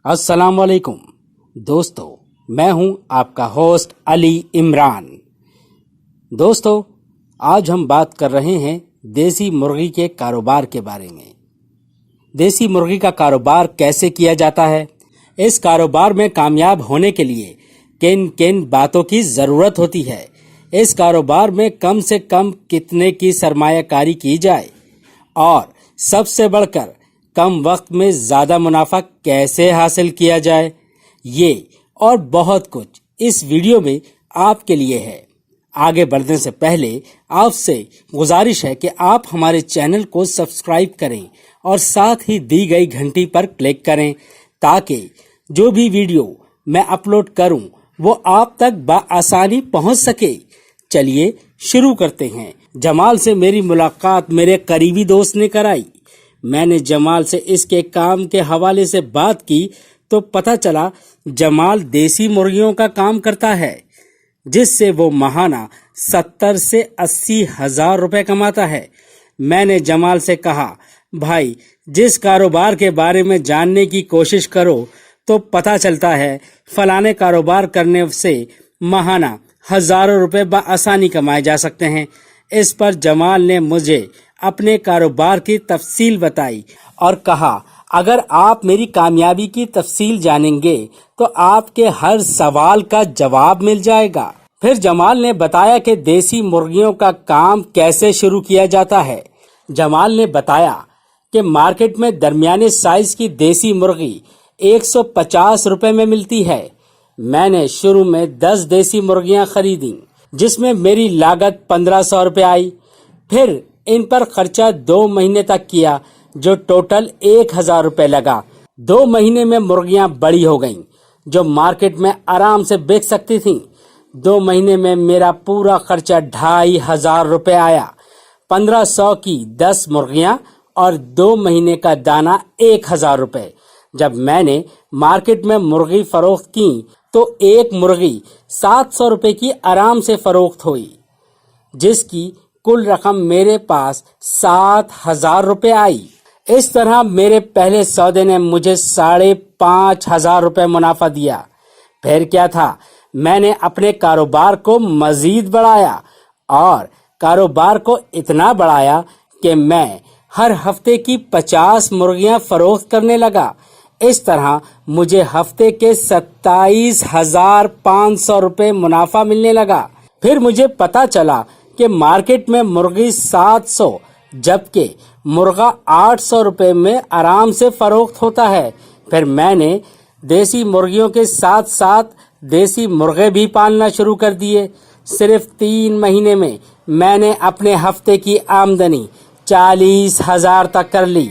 अस्सलाम वालेकुम दोस्तों, मैं हूं आपका होस्ट अली इमरान। दोस्तों, आज हम बात कर रहे हैं देसी मुर्गी के कारोबार के बारे में। देसी मुर्गी का कारोबार कैसे किया जाता है, इस कारोबार में कामयाब होने के लिए किन किन बातों की ज़रूरत होती है, इस कारोबार में कम से कम कितने की सरमायाकारी की जाए और सबसे बढ़कर कम वक्त में ज़्यादा मुनाफा कैसे हासिल किया जाए, ये और बहुत कुछ इस वीडियो में आपके लिए है। आगे बढ़ने से पहले आपसे गुजारिश है कि आप हमारे चैनल को सब्सक्राइब करें और साथ ही दी गई घंटी पर क्लिक करें ताकि जो भी वीडियो मैं अपलोड करूं वो आप तक बआसानी पहुंच सके। चलिए शुरू करते हैं। जमाल से मेरी मुलाकात मेरे करीबी दोस्त ने कराई। मैंने जमाल से इसके काम के हवाले से बात की तो पता चला जमाल देसी मुर्गियों का काम करता है, जिससे वो माहाना 70 से 80 हजार रुपए कमाता है। मैंने जमाल से कहा, भाई जिस कारोबार के बारे में जानने की कोशिश करो तो पता चलता है फलाने कारोबार करने से माहाना हजारों रुपए बआसानी कमाए जा सकते हैं। इस पर जमाल ने मुझे अपने कारोबार की तफसील बताई और कहा, अगर आप मेरी कामयाबी की तफसील जानेंगे तो आपके हर सवाल का जवाब मिल जाएगा। फिर जमाल ने बताया कि देसी मुर्गियों का काम कैसे शुरू किया जाता है। जमाल ने बताया कि मार्केट में दरमियाने साइज की देसी मुर्गी 150 रुपए में मिलती है। मैंने शुरू में 10 देसी मुर्गियां खरीदी, जिसमें मेरी लागत 1500 रुपए आई। फिर इन पर खर्चा 2 महीने तक किया, जो टोटल 1000 रुपए लगा। 2 महीने में मुर्गियां बड़ी हो गईं, जो मार्केट में आराम से बेच सकती थीं। 2 महीने में मेरा पूरा खर्चा 2500 रुपए आया। 1500 की 10 मुर्गियां और 2 महीने का दाना 1000 रुपए। जब मैंने मार्केट में मुर्गी फरोख्त की तो एक मुर्गी 700 रुपए की आराम से फरोख्त हुई, जिसकी कुल रकम मेरे पास 7000 रुपए आई। इस तरह मेरे पहले सौदे ने मुझे 5500 रुपए मुनाफा दिया। फिर क्या था, मैंने अपने कारोबार को मजीद बढ़ाया और कारोबार को इतना बढ़ाया कि मैं हर हफ्ते की 50 मुर्गियां फरोख्त करने लगा। इस तरह मुझे हफ्ते के 27,500 रुपए मुनाफा मिलने लगा। फिर मुझे पता चला कि मार्केट में मुर्गी 700 जबकि मुर्गा 800 रुपए में आराम से फरोख्त होता है। फिर मैंने देसी मुर्गियों के साथ साथ देसी मुर्गे भी पालना शुरू कर दिए। सिर्फ 3 महीने में मैंने अपने हफ्ते की आमदनी 40,000 तक कर ली।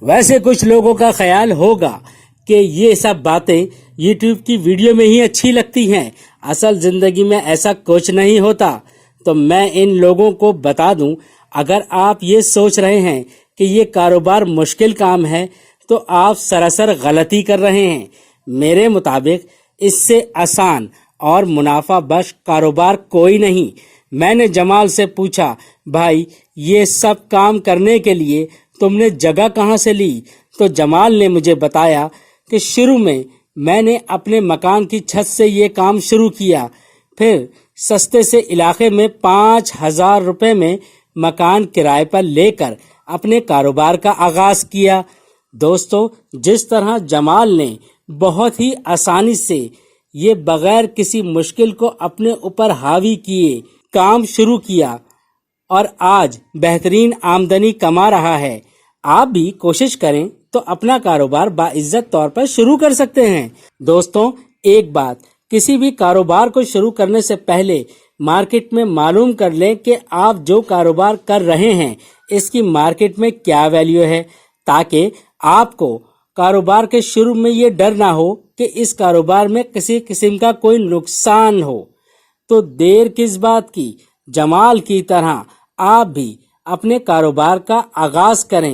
वैसे कुछ लोगों का ख्याल होगा कि ये सब बातें यूट्यूब की वीडियो में ही अच्छी लगती हैं, असल जिंदगी में ऐसा कुछ नहीं होता। तो मैं इन लोगों को बता दूं, अगर आप ये सोच रहे हैं कि ये कारोबार मुश्किल काम है तो आप सरासर गलती कर रहे हैं। मेरे मुताबिक इससे आसान और मुनाफा बख्श कारोबार कोई नहीं। मैंने जमाल से पूछा, भाई ये सब काम करने के लिए तुमने जगह कहाँ से ली? तो जमाल ने मुझे बताया कि शुरू में मैंने अपने मकान की छत से ये काम शुरू किया, फिर सस्ते से इलाके में 5000 रुपए में मकान किराए पर लेकर अपने कारोबार का आगाज किया। दोस्तों, जिस तरह जमाल ने बहुत ही आसानी से ये बगैर किसी मुश्किल को अपने ऊपर हावी किए काम शुरू किया और आज बेहतरीन आमदनी कमा रहा है, आप भी कोशिश करें तो अपना कारोबार बाइज्जत तौर पर शुरू कर सकते हैं। दोस्तों, एक बात, किसी भी कारोबार को शुरू करने से पहले मार्केट में मालूम कर लें कि आप जो कारोबार कर रहे हैं इसकी मार्केट में क्या वैल्यू है, ताकि आपको कारोबार के शुरू में ये डर ना हो कि इस कारोबार में किसी किस्म का कोई नुकसान हो। तो देर किस बात की, जमाल की तरह आप भी अपने कारोबार का आगाज करें।